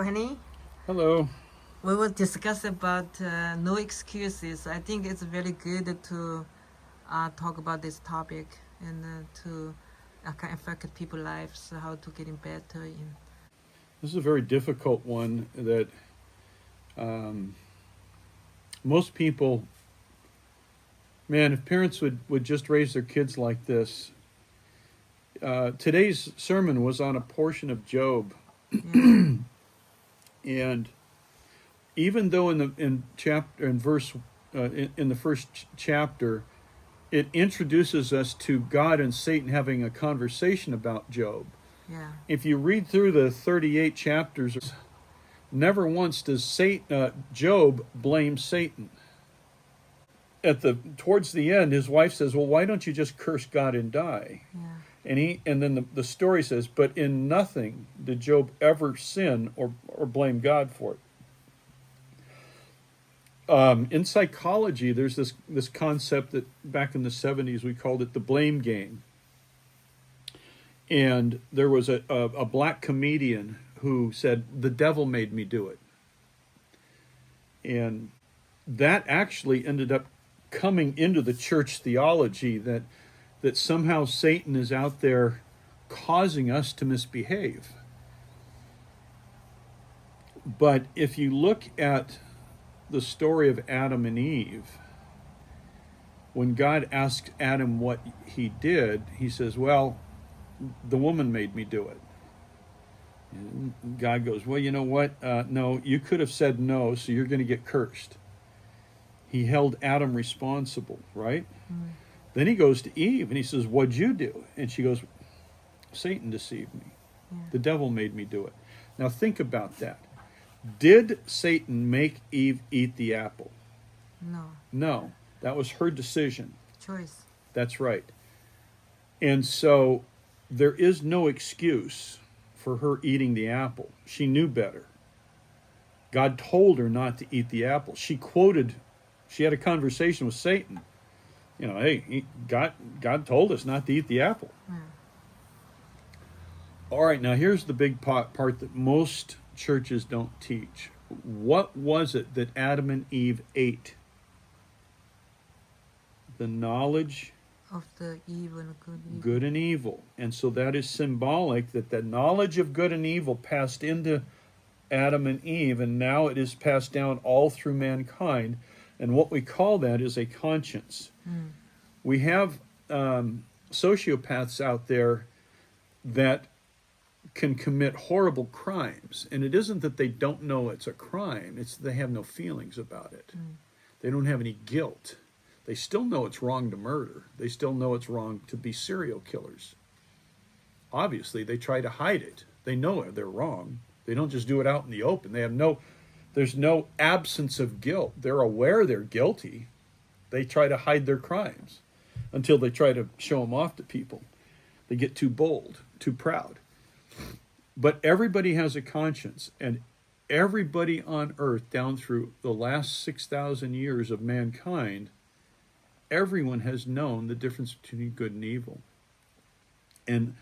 Hello, honey. Hello. We will discuss about no excuses. I think it's very good to talk about this topic and to can affect people's lives, how to getting better in. This is a very difficult one that um, most people, man, if parents would just raise their kids like this. Today's sermon was on a portion of Job, Yeah, and even though in verse in the first chapter, it introduces us to God and Satan having a conversation about Job. yeah, If you read through the 38 chapters, never once does Job blame Satan. Towards the end, his wife says, "Well, why don't you just curse God and die?" yeah, And then the story says, "But in nothing did Job ever sin or blame God for it." In psychology, there's this concept that back in the 70s we called it the blame game. And there was a black comedian who said, "The devil made me do it." And that actually ended up coming into the church theology that somehow Satan is out there causing us to misbehave. But if you look at the story of Adam and Eve, when God asked Adam what he did, he says, "Well, the woman made me do it." And God goes, "Well, you know what? No, you could have said no, so you're going to get cursed." He held Adam responsible, right? mm, Then he goes to Eve and he says, "What'd you do?" And she goes, "Satan deceived me. yeah. The devil made me do it." Now think about that. Did Satan make Eve eat the apple? No No, that was her decision. choice. That's right. And so there is no excuse for her eating the apple. She knew better. God told her not to eat the apple. She had a conversation with Satan. Hey, God told us not to eat the apple. Yeah. All right, now here's the big part that most churches don't teach. What was it that Adam and Eve ate? The knowledge, Of the evil and good. good and evil. And so that is symbolic that the knowledge of good and evil passed into Adam and Eve, and now it is passed down all through mankind. And what we call that is a conscience. Mm. We have sociopaths out there that can commit horrible crimes, and it isn't that they don't know it's a crime, it's they have no feelings about it. Mm. They don't have any guilt. They still know it's wrong to murder. They still know it's wrong to be serial killers. Obviously, they try to hide it. They know they're wrong. They don't just do it out in the open. There's no absence of guilt. They're aware they're guilty. They try to hide their crimes until they try to show them off to people. They get too bold, too proud. But everybody has a conscience, and everybody on earth down through the last 6,000 years of mankind, everyone has known the difference between good and evil. And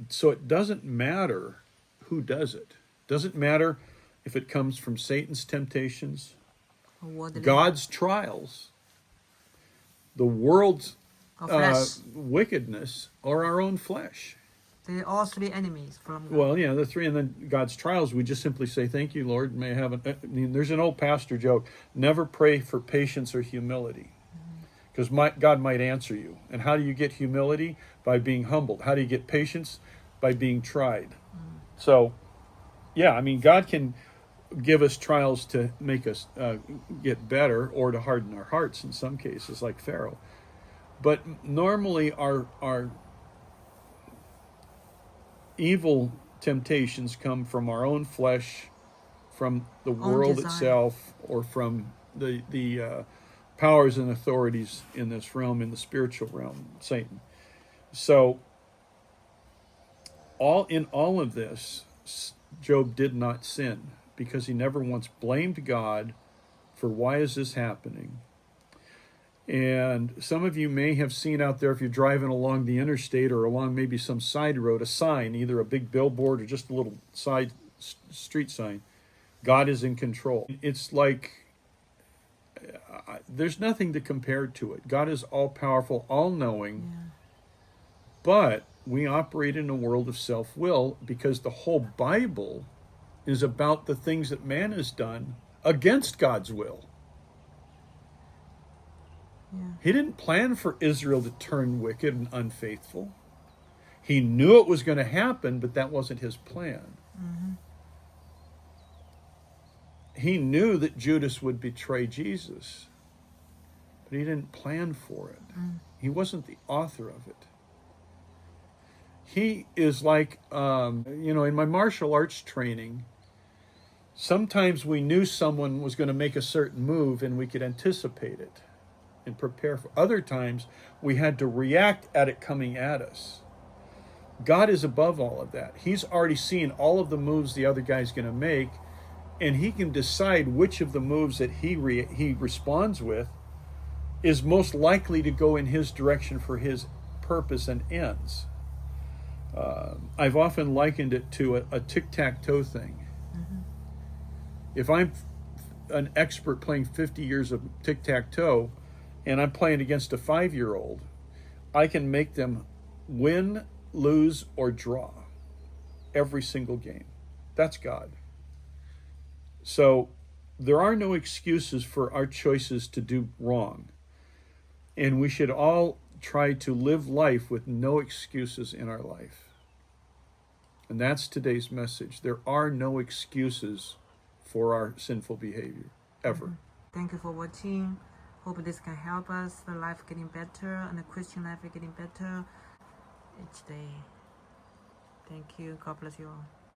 so it doesn't matter who does it. Doesn't matter if it comes from Satan's temptations, God's trials, the world's wickedness, or our own flesh. They're all three enemies from God. Well, yeah, the three, and then God's trials, we just simply say, "Thank you, Lord." May I have there's an old pastor joke: never pray for patience or humility, because God might answer you. And how do you get humility? By being humbled. How do you get patience? By being tried. So, yeah, God can give us trials to make us get better, or to harden our hearts in some cases, like Pharaoh. But normally our evil temptations come from our own flesh, from the world itself, or from the powers and authorities in this realm, in the spiritual realm, Satan. So in all of this, Job did not sin, because he never once blamed God for why is this happening. And some of you may have seen out there, if you're driving along the interstate or along maybe some side road, a sign, either a big billboard or just a little side street sign. God is in control. It's like there's nothing to compare to it. God is all powerful, all knowing, Yeah. but we operate in a world of self will because the whole Bible is about the things that man has done against God's will. Yeah. He didn't plan for Israel to turn wicked and unfaithful. He knew it was going to happen, but that wasn't his plan. Mm-hmm. He knew that Judas would betray Jesus, but he didn't plan for it. He wasn't the author of it. He is like, in my martial arts training, sometimes we knew someone was going to make a certain move and we could anticipate it and prepare for. Other times we had to react at it coming at us. God is above all of that. He's already seen all of the moves the other guy's going to make, and he can decide which of the moves that he responds with is most likely to go in his direction for his purpose and ends. I've often likened it to a tic-tac-toe thing. Mm-hmm. If I'm an expert playing 50 years of tic-tac-toe and I'm playing against a 5-year-old, I can make them win, lose, or draw every single game. That's God. So there are no excuses for our choices to do wrong. And we should all try to live life with no excuses in our life. And that's today's message. There are no excuses for our sinful behavior, ever. Thank you for watching. Hope this can help us, the life getting better and the Christian life getting better each day. Thank you. God bless you all.